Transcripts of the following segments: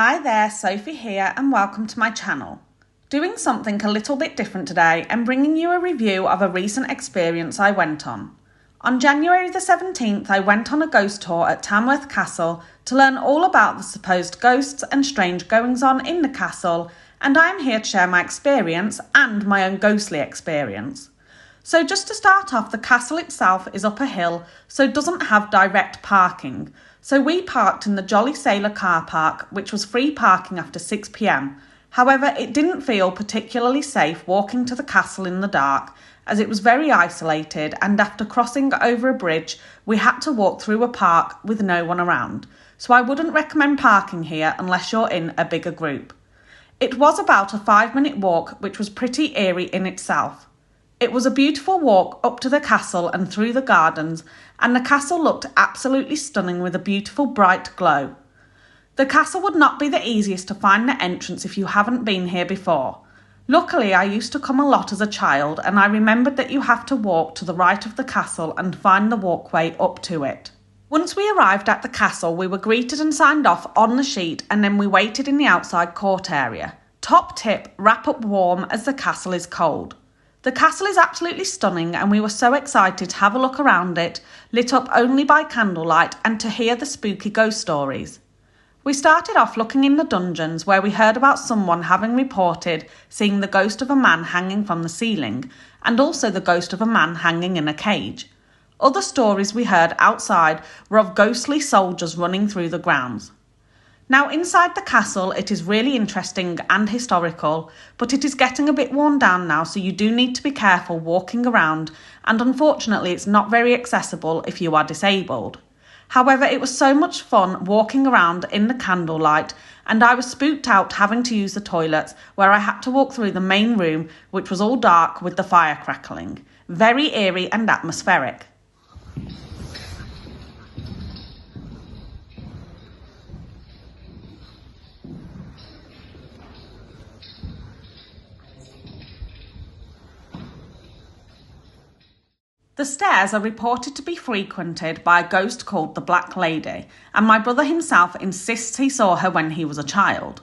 Hi there, Sophie here and welcome to my channel. Doing something a little bit different today and bringing you a review of a recent experience I went on. On January the 17th, I went on a ghost tour at Tamworth Castle to learn all about the supposed ghosts and strange goings-on in the castle, and I am here to share my experience and my own ghostly experience. So just to start off, the castle itself is up a hill, so it doesn't have direct parking. So we parked in the Jolly Sailor car park, which was free parking after 6 p.m. However, it didn't feel particularly safe walking to the castle in the dark, as it was very isolated, and after crossing over a bridge, we had to walk through a park with no one around. So I wouldn't recommend parking here unless you're in a bigger group. It was about a 5-minute walk, which was pretty eerie in itself. It was a beautiful walk up to the castle and through the gardens, and the castle looked absolutely stunning with a beautiful bright glow. The castle would not be the easiest to find the entrance if you haven't been here before. Luckily, I used to come a lot as a child, and I remembered that you have to walk to the right of the castle and find the walkway up to it. Once we arrived at the castle, we were greeted and signed off on the sheet, and then we waited in the outside court area. Top tip, wrap up warm as the castle is cold. The castle is absolutely stunning, and we were so excited to have a look around it, lit up only by candlelight, and to hear the spooky ghost stories. We started off looking in the dungeons, where we heard about someone having reported seeing the ghost of a man hanging from the ceiling, and also the ghost of a man hanging in a cage. Other stories we heard outside were of ghostly soldiers running through the grounds. Now, inside the castle, it is really interesting and historical, but it is getting a bit worn down now, so you do need to be careful walking around, and unfortunately it's not very accessible if you are disabled. However, it was so much fun walking around in the candlelight, and I was spooked out having to use the toilets, where I had to walk through the main room, which was all dark with the fire crackling. Very eerie and atmospheric. The stairs are reported to be frequented by a ghost called the Black Lady, and my brother himself insists he saw her when he was a child.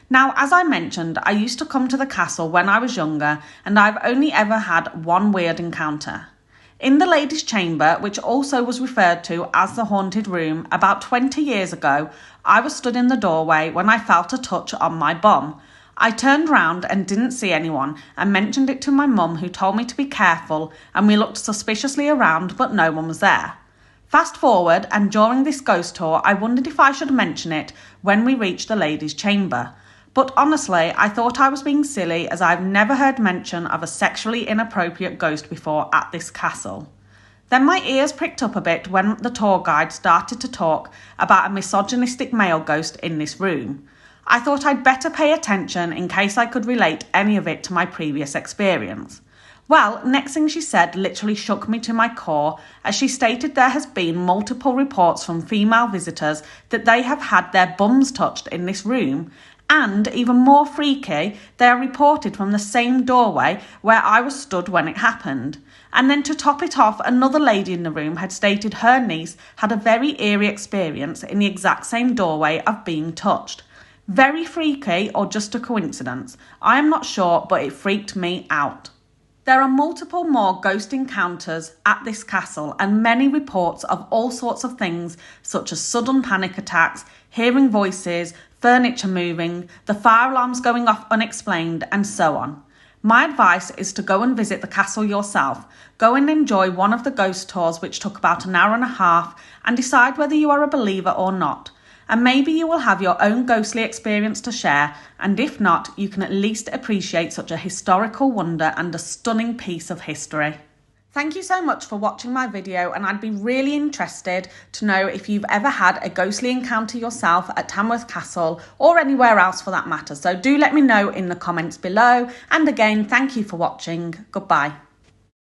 Now, as I mentioned, I used to come to the castle when I was younger, and I've only ever had one weird encounter. In the ladies' chamber, which also was referred to as the haunted room, about 20 years ago, I was stood in the doorway when I felt a touch on my bum. I turned round and didn't see anyone and mentioned it to my mum, who told me to be careful, and we looked suspiciously around but no one was there. Fast forward, and during this ghost tour I wondered if I should mention it when we reached the ladies' chamber. But honestly, I thought I was being silly, as I've never heard mention of a sexually inappropriate ghost before at this castle. Then my ears pricked up a bit when the tour guide started to talk about a misogynistic male ghost in this room. I thought I'd better pay attention in case I could relate any of it to my previous experience. Well, next thing she said literally shook me to my core, as she stated there has been multiple reports from female visitors that they have had their bums touched in this room, and even more freaky, they are reported from the same doorway where I was stood when it happened. And then to top it off, another lady in the room had stated her niece had a very eerie experience in the exact same doorway of being touched. Very freaky, or just a coincidence? I am not sure, but it freaked me out. There are multiple more ghost encounters at this castle, and many reports of all sorts of things, such as sudden panic attacks, hearing voices, furniture moving, the fire alarms going off unexplained, and so on. My advice is to go and visit the castle yourself. Go and enjoy one of the ghost tours, which took about an hour and a half, and decide whether you are a believer or not. And maybe you will have your own ghostly experience to share, and if not, you can at least appreciate such a historical wonder and a stunning piece of history. Thank you so much for watching my video, and I'd be really interested to know if you've ever had a ghostly encounter yourself at Tamworth Castle, or anywhere else for that matter. So do let me know in the comments below, and again, thank you for watching. Goodbye.